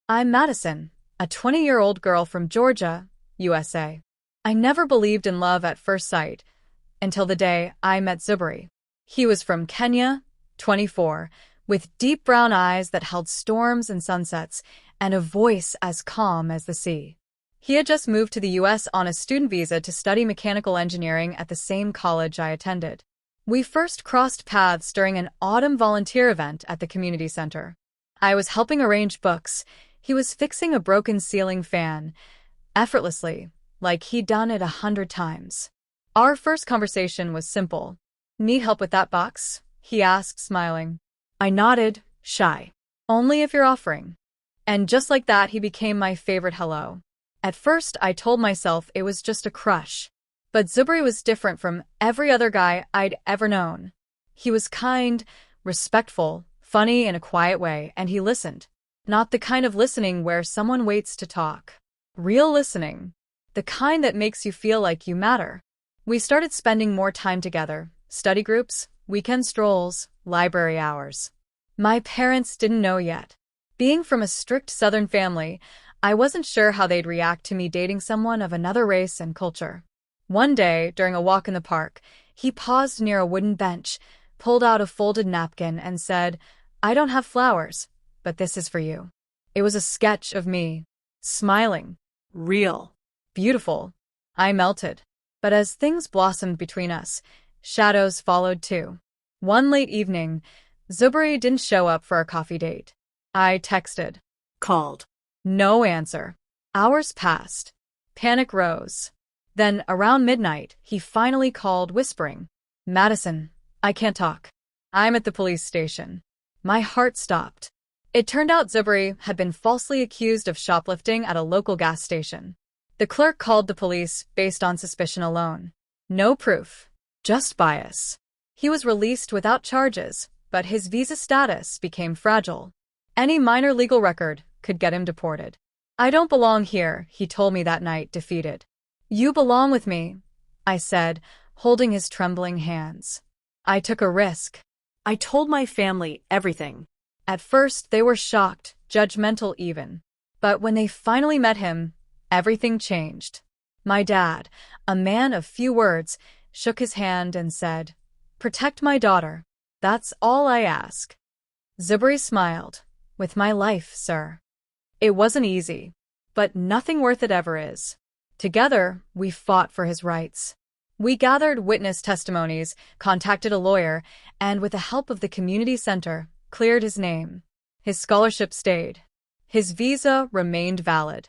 I'm Madison, a 20-year-old girl from Georgia, USA. I never believed in love at first sight until the day I met Zuberi. He was from Kenya, 24, with deep brown eyes that held storms and sunsets, and a voice as calm as the sea. He had just moved to the US on a student visa to study mechanical engineering at the same college I attended. We first crossed paths during an autumn volunteer event at the community center. I was helping arrange books. He was fixing a broken ceiling fan, effortlessly, like he'd done it 100 times. Our first conversation was simple. "Need help with that box?" he asked, smiling. I nodded, shy. "Only if you're offering." And just like that, he became my favorite hello. At first, I told myself it was just a crush. But Zuberi was different from every other guy I'd ever known. He was kind, respectful, funny in a quiet way, and he listened. Not the kind of listening where someone waits to talk. Real listening. The kind that makes you feel like you matter. We started spending more time together. Study groups, weekend strolls, library hours. My parents didn't know yet. Being from a strict Southern family, I wasn't sure how they'd react to me dating someone of another race and culture. One day, during a walk in the park, he paused near a wooden bench, pulled out a folded napkin, and said, "I don't have flowers, but this is for you." It was a sketch of me, smiling. Real. Beautiful. I melted. But as things blossomed between us, shadows followed too. One late evening, Zuberi didn't show up for our coffee date. I texted. Called. No answer. Hours passed. Panic rose. Then, around midnight, he finally called, whispering, "Madison, I can't talk. I'm at the police station." My heart stopped. It turned out Zuberi had been falsely accused of shoplifting at a local gas station. The clerk called the police based on suspicion alone. No proof, just bias. He was released without charges, but his visa status became fragile. Any minor legal record could get him deported. "I don't belong here," he told me that night, defeated. "You belong with me," I said, holding his trembling hands. I took a risk. I told my family everything. At first, they were shocked, judgmental even. But when they finally met him, everything changed. My dad, a man of few words, shook his hand and said, "Protect my daughter. That's all I ask." Zuberi smiled. "With my life, sir." It wasn't easy, but nothing worth it ever is. Together, we fought for his rights. We gathered witness testimonies, contacted a lawyer, and with the help of the community center, cleared his name. His scholarship stayed. His visa remained valid.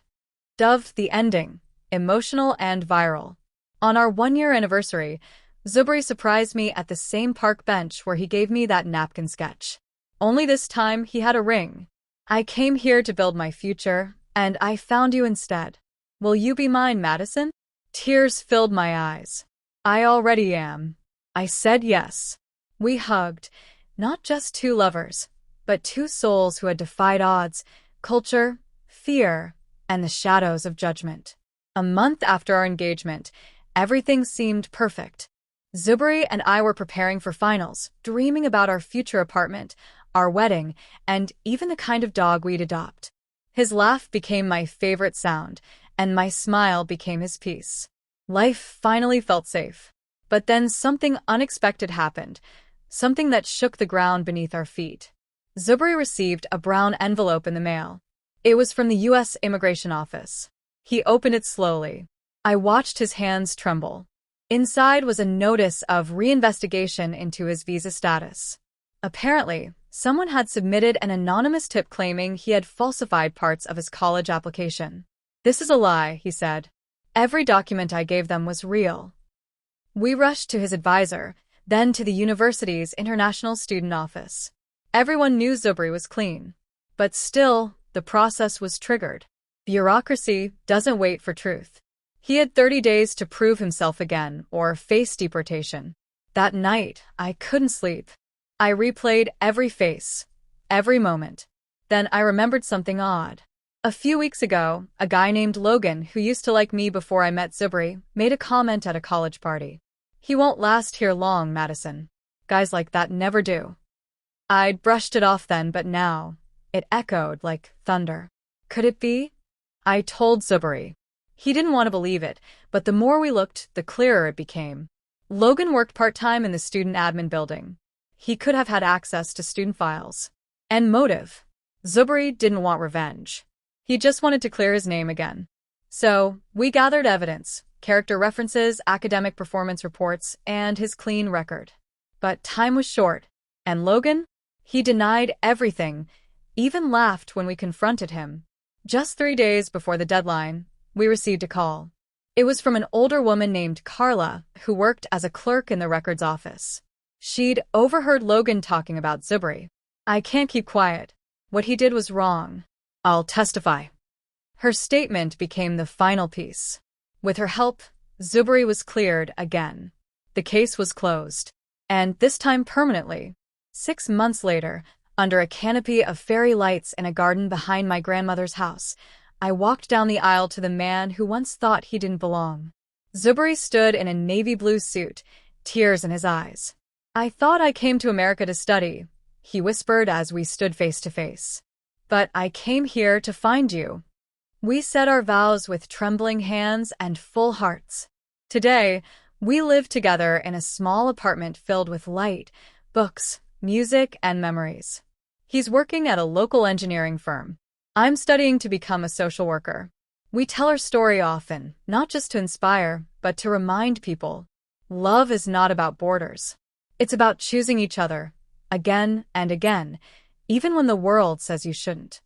Dubbed the ending, emotional and viral. On our 1-year anniversary, Zuberi surprised me at the same park bench where he gave me that napkin sketch. Only this time he had a ring. "I came here to build my future, and I found you instead. Will you be mine, Madison?" Tears filled my eyes. "I already am." I said yes. We hugged, not just two lovers, but two souls who had defied odds, culture, fear, and the shadows of judgment. A month after our engagement, everything seemed perfect. Zuberi and I were preparing for finals, dreaming about our future apartment, our wedding, and even the kind of dog we'd adopt. His laugh became my favorite sound, and my smile became his peace. Life finally felt safe. But then something unexpected happened, something that shook the ground beneath our feet. Zuberi received a brown envelope in the mail. It was from the U.S. Immigration Office. He opened it slowly. I watched his hands tremble. Inside was a notice of reinvestigation into his visa status. Apparently, someone had submitted an anonymous tip claiming he had falsified parts of his college application. "This is a lie," he said. "Every document I gave them was real." We rushed to his advisor, then to the university's International Student Office. Everyone knew Zuberi was clean. But still, the process was triggered. Bureaucracy doesn't wait for truth. He had 30 days to prove himself again or face deportation. That night, I couldn't sleep. I replayed every face, every moment. Then I remembered something odd. A few weeks ago, a guy named Logan, who used to like me before I met Zuberi, made a comment at a college party. "He won't last here long, Madison. Guys like that never do." I'd brushed it off then, but now, it echoed like thunder. Could it be? I told Zuberi. He didn't want to believe it, but the more we looked, the clearer it became. Logan worked part-time in the student admin building. He could have had access to student files. And motive. Zuberi didn't want revenge. He just wanted to clear his name again. So, we gathered evidence, character references, academic performance reports, and his clean record. But time was short. And Logan? He denied everything, even laughed when we confronted him. Just 3 days before the deadline, we received a call. It was from an older woman named Carla, who worked as a clerk in the records office. She'd overheard Logan talking about Zuberi. I can't keep quiet. What he did was wrong. I'll testify. Her statement became the final piece. With her help, Zuberi was cleared again. The case was closed. And this time permanently. 6 months later, under a canopy of fairy lights in a garden behind my grandmother's house, I walked down the aisle to the man who once thought he didn't belong. Zuberi stood in a navy blue suit, tears in his eyes. I thought I came to America to study, he whispered as we stood face to face. But I came here to find you. We said our vows with trembling hands and full hearts. Today, we live together in a small apartment filled with light, books, music, and memories. He's working at a local engineering firm. I'm studying to become a social worker. We tell our story often, not just to inspire, but to remind people. Love is not about borders. It's about choosing each other, again and again, even when the world says you shouldn't.